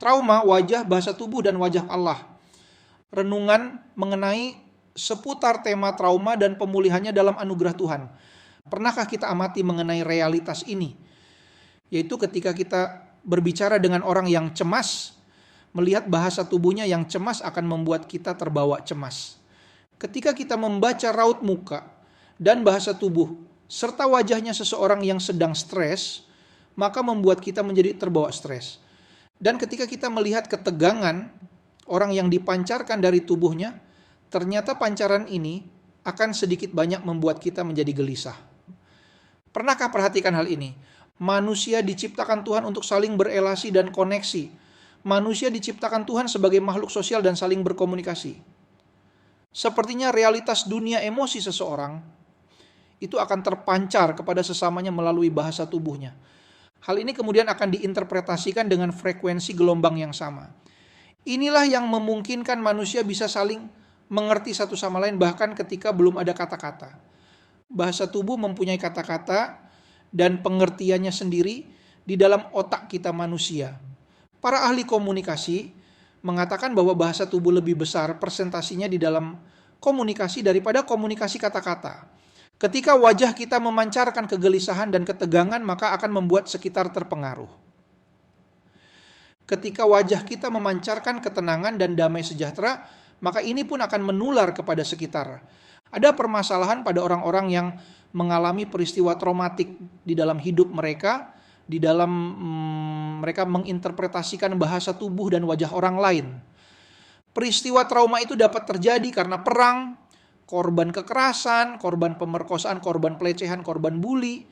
Trauma, wajah, bahasa tubuh, dan wajah Allah. Renungan mengenai seputar tema trauma dan pemulihannya dalam anugerah Tuhan. Pernahkah kita amati mengenai realitas ini? Yaitu ketika kita berbicara dengan orang yang cemas, melihat bahasa tubuhnya yang cemas akan membuat kita terbawa cemas. Ketika kita membaca raut muka dan bahasa tubuh serta wajahnya seseorang yang sedang stres, maka membuat kita menjadi terbawa stres. Dan ketika kita melihat ketegangan orang yang dipancarkan dari tubuhnya, ternyata pancaran ini akan sedikit banyak membuat kita menjadi gelisah. Pernahkah perhatikan hal ini? Manusia diciptakan Tuhan untuk saling berelasi dan koneksi. Manusia diciptakan Tuhan sebagai makhluk sosial dan saling berkomunikasi. Sepertinya realitas dunia emosi seseorang itu akan terpancar kepada sesamanya melalui bahasa tubuhnya. Hal ini kemudian akan diinterpretasikan dengan frekuensi gelombang yang sama. Inilah yang memungkinkan manusia bisa saling mengerti satu sama lain bahkan ketika belum ada kata-kata. Bahasa tubuh mempunyai kata-kata dan pengertiannya sendiri di dalam otak kita manusia. Para ahli komunikasi mengatakan bahwa bahasa tubuh lebih besar persentasinya di dalam komunikasi daripada komunikasi kata-kata. Ketika wajah kita memancarkan kegelisahan dan ketegangan, maka akan membuat sekitar terpengaruh. Ketika wajah kita memancarkan ketenangan dan damai sejahtera, maka ini pun akan menular kepada sekitar. Ada permasalahan pada orang-orang yang mengalami peristiwa traumatik di dalam hidup mereka, di dalam mereka menginterpretasikan bahasa tubuh dan wajah orang lain. Peristiwa trauma itu dapat terjadi karena perang, korban kekerasan, korban pemerkosaan, korban pelecehan, korban bully.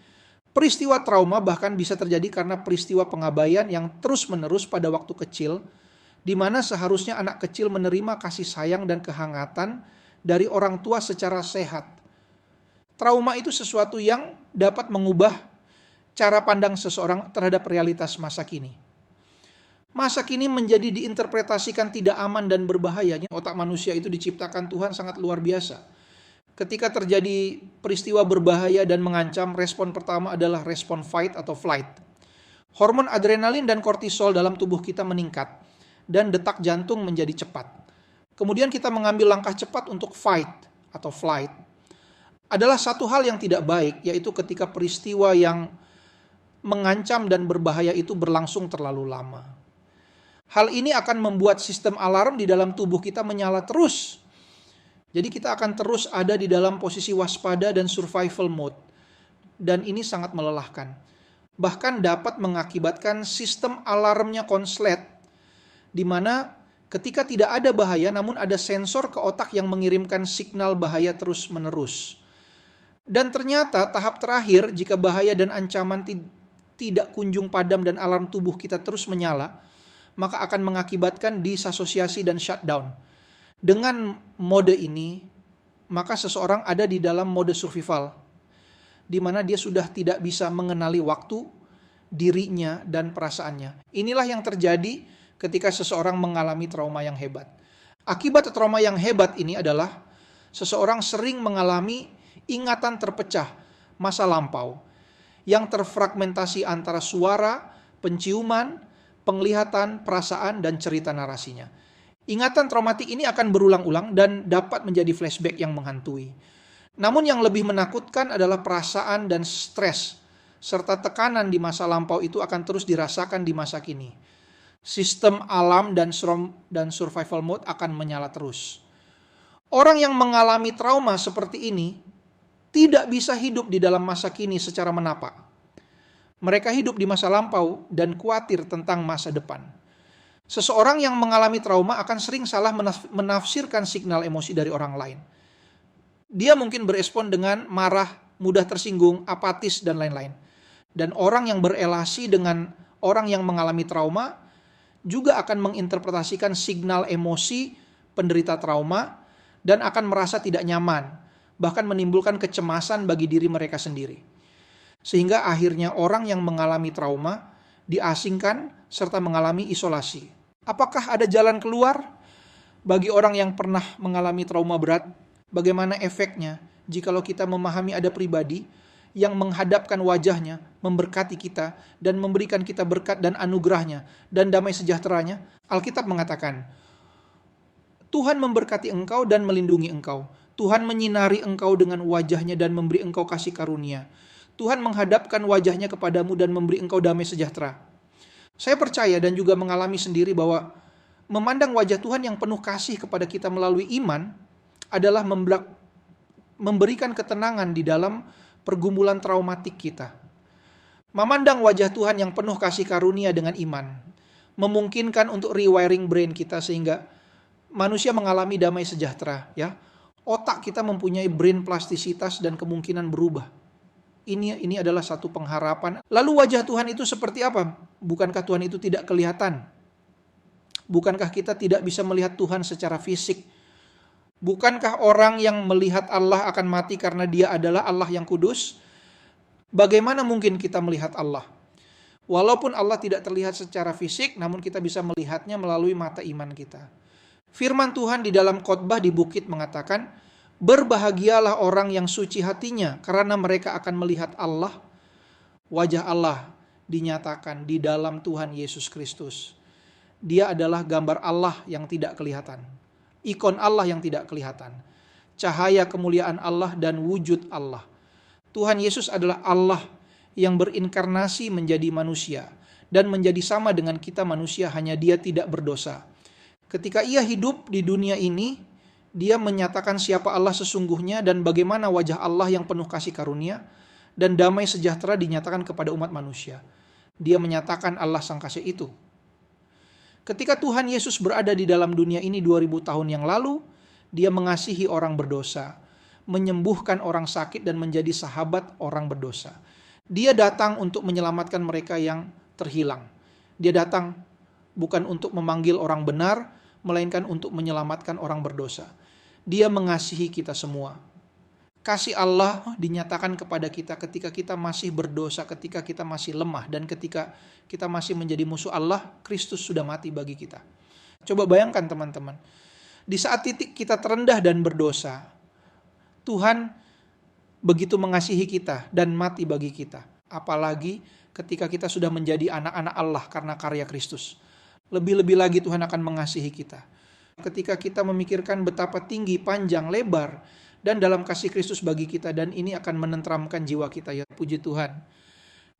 Peristiwa trauma bahkan bisa terjadi karena peristiwa pengabaian yang terus-menerus pada waktu kecil, di mana seharusnya anak kecil menerima kasih sayang dan kehangatan dari orang tua secara sehat. Trauma itu sesuatu yang dapat mengubah cara pandang seseorang terhadap realitas masa kini. Masa kini menjadi diinterpretasikan tidak aman dan berbahaya. Otak manusia itu diciptakan Tuhan sangat luar biasa. Ketika terjadi peristiwa berbahaya dan mengancam, respon pertama adalah respon fight atau flight. Hormon adrenalin dan kortisol dalam tubuh kita meningkat dan detak jantung menjadi cepat. Kemudian kita mengambil langkah cepat untuk fight atau flight. Adalah satu hal yang tidak baik, yaitu ketika peristiwa yang mengancam dan berbahaya itu berlangsung terlalu lama. Hal ini akan membuat sistem alarm di dalam tubuh kita menyala terus. Jadi kita akan terus ada di dalam posisi waspada dan survival mode. Dan ini sangat melelahkan. Bahkan dapat mengakibatkan sistem alarmnya konslet, di mana ketika tidak ada bahaya namun ada sensor ke otak yang mengirimkan signal bahaya terus-menerus. Dan ternyata tahap terakhir, jika bahaya dan ancaman tidak kunjung padam dan alarm tubuh kita terus menyala, maka akan mengakibatkan disasosiasi dan shutdown. Dengan mode ini, maka seseorang ada di dalam mode survival, di mana dia sudah tidak bisa mengenali waktu, dirinya, dan perasaannya. Inilah yang terjadi ketika seseorang mengalami trauma yang hebat. Akibat trauma yang hebat ini adalah seseorang sering mengalami ingatan terpecah masa lampau yang terfragmentasi antara suara, penciuman, penglihatan, perasaan, dan cerita narasinya. Ingatan traumatik ini akan berulang-ulang dan dapat menjadi flashback yang menghantui. Namun yang lebih menakutkan adalah perasaan dan stres, serta tekanan di masa lampau itu akan terus dirasakan di masa kini. Sistem alarm dan survival mode akan menyala terus. Orang yang mengalami trauma seperti ini tidak bisa hidup di dalam masa kini secara menapak. Mereka hidup di masa lampau dan khawatir tentang masa depan. Seseorang yang mengalami trauma akan sering salah menafsirkan signal emosi dari orang lain. Dia mungkin berespon dengan marah, mudah tersinggung, apatis, dan lain-lain. Dan orang yang berelasi dengan orang yang mengalami trauma juga akan menginterpretasikan signal emosi penderita trauma dan akan merasa tidak nyaman, bahkan menimbulkan kecemasan bagi diri mereka sendiri. Sehingga akhirnya orang yang mengalami trauma diasingkan serta mengalami isolasi. Apakah ada jalan keluar bagi orang yang pernah mengalami trauma berat? Bagaimana efeknya jikalau kita memahami ada pribadi yang menghadapkan wajahnya, memberkati kita, dan memberikan kita berkat dan anugerahnya, dan damai sejahteranya. Alkitab mengatakan, Tuhan memberkati engkau dan melindungi engkau. Tuhan menyinari engkau dengan wajahnya dan memberi engkau kasih karunia. Tuhan menghadapkan wajahnya kepadamu dan memberi engkau damai sejahtera. Saya percaya dan juga mengalami sendiri bahwa memandang wajah Tuhan yang penuh kasih kepada kita melalui iman adalah memberikan ketenangan di dalam pergumulan traumatik kita. Memandang wajah Tuhan yang penuh kasih karunia dengan iman memungkinkan untuk rewiring brain kita sehingga manusia mengalami damai sejahtera, ya. Otak kita mempunyai brain plastisitas dan kemungkinan berubah. Ini adalah satu pengharapan. Lalu wajah Tuhan itu seperti apa? Bukankah Tuhan itu tidak kelihatan? Bukankah kita tidak bisa melihat Tuhan secara fisik? Bukankah orang yang melihat Allah akan mati karena dia adalah Allah yang kudus? Bagaimana mungkin kita melihat Allah? Walaupun Allah tidak terlihat secara fisik, namun kita bisa melihatnya melalui mata iman kita. Firman Tuhan di dalam khotbah di bukit mengatakan, berbahagialah orang yang suci hatinya, karena mereka akan melihat Allah. Wajah Allah dinyatakan di dalam Tuhan Yesus Kristus. Dia adalah gambar Allah yang tidak kelihatan. Ikon Allah yang tidak kelihatan. Cahaya kemuliaan Allah dan wujud Allah. Tuhan Yesus adalah Allah yang berinkarnasi menjadi manusia dan menjadi sama dengan kita manusia, hanya dia tidak berdosa. Ketika ia hidup di dunia ini, dia menyatakan siapa Allah sesungguhnya dan bagaimana wajah Allah yang penuh kasih karunia dan damai sejahtera dinyatakan kepada umat manusia. Dia menyatakan Allah sang kasih itu. Ketika Tuhan Yesus berada di dalam dunia ini 2000 tahun yang lalu, dia mengasihi orang berdosa, menyembuhkan orang sakit dan menjadi sahabat orang berdosa. Dia datang untuk menyelamatkan mereka yang terhilang. Dia datang bukan untuk memanggil orang benar, melainkan untuk menyelamatkan orang berdosa. Dia mengasihi kita semua. Kasih Allah dinyatakan kepada kita ketika kita masih berdosa, ketika kita masih lemah, dan ketika kita masih menjadi musuh Allah, Kristus sudah mati bagi kita. Coba bayangkan teman-teman, di saat titik kita terendah dan berdosa, Tuhan begitu mengasihi kita dan mati bagi kita. Apalagi ketika kita sudah menjadi anak-anak Allah karena karya Kristus. Lebih-lebih lagi Tuhan akan mengasihi kita. Ketika kita memikirkan betapa tinggi, panjang, lebar, dan dalam kasih Kristus bagi kita, dan ini akan menenteramkan jiwa kita, ya puji Tuhan.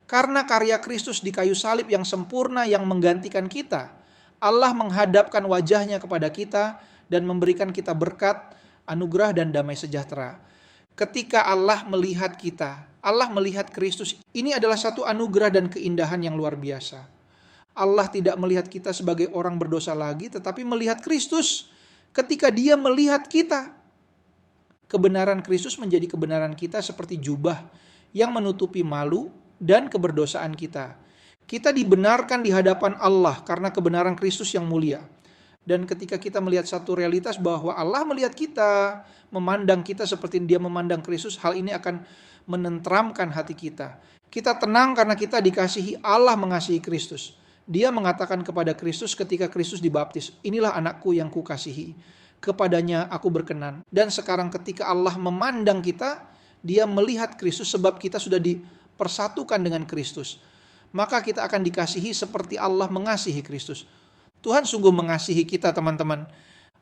Karena karya Kristus di kayu salib yang sempurna yang menggantikan kita, Allah menghadapkan wajahnya kepada kita dan memberikan kita berkat, anugerah, dan damai sejahtera. Ketika Allah melihat kita, Allah melihat Kristus, ini adalah satu anugerah dan keindahan yang luar biasa. Allah tidak melihat kita sebagai orang berdosa lagi, tetapi melihat Kristus. Ketika dia melihat kita, kebenaran Kristus menjadi kebenaran kita seperti jubah yang menutupi malu dan keberdosaan kita. Kita dibenarkan di hadapan Allah karena kebenaran Kristus yang mulia. Dan ketika kita melihat satu realitas bahwa Allah melihat kita, memandang kita seperti dia memandang Kristus, hal ini akan menenteramkan hati kita. Kita tenang karena kita dikasihi, Allah mengasihi Kristus. Dia mengatakan kepada Kristus ketika Kristus dibaptis, inilah anakku yang kukasihi, kepadanya aku berkenan. Dan sekarang ketika Allah memandang kita, dia melihat Kristus sebab kita sudah dipersatukan dengan Kristus. Maka kita akan dikasihi seperti Allah mengasihi Kristus. Tuhan sungguh mengasihi kita teman-teman.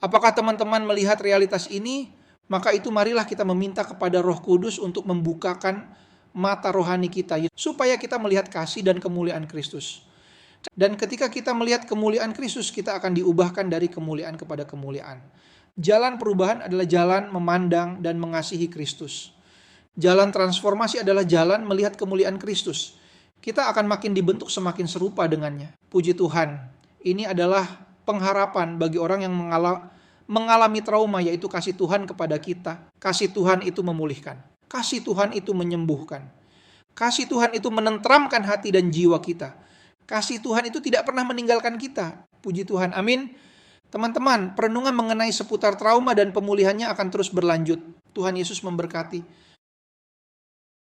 Apakah teman-teman melihat realitas ini? Maka itu marilah kita meminta kepada Roh Kudus untuk membukakan mata rohani kita, supaya kita melihat kasih dan kemuliaan Kristus. Dan ketika kita melihat kemuliaan Kristus, kita akan diubahkan dari kemuliaan kepada kemuliaan. Jalan perubahan adalah jalan memandang dan mengasihi Kristus. Jalan transformasi adalah jalan melihat kemuliaan Kristus. Kita akan makin dibentuk semakin serupa dengannya. Puji Tuhan, ini adalah pengharapan bagi orang yang mengalami trauma, yaitu kasih Tuhan kepada kita. Kasih Tuhan itu memulihkan. Kasih Tuhan itu menyembuhkan. Kasih Tuhan itu menenteramkan hati dan jiwa kita. Kasih Tuhan itu tidak pernah meninggalkan kita. Puji Tuhan, amin. Teman-teman, perenungan mengenai seputar trauma dan pemulihannya akan terus berlanjut. Tuhan Yesus memberkati.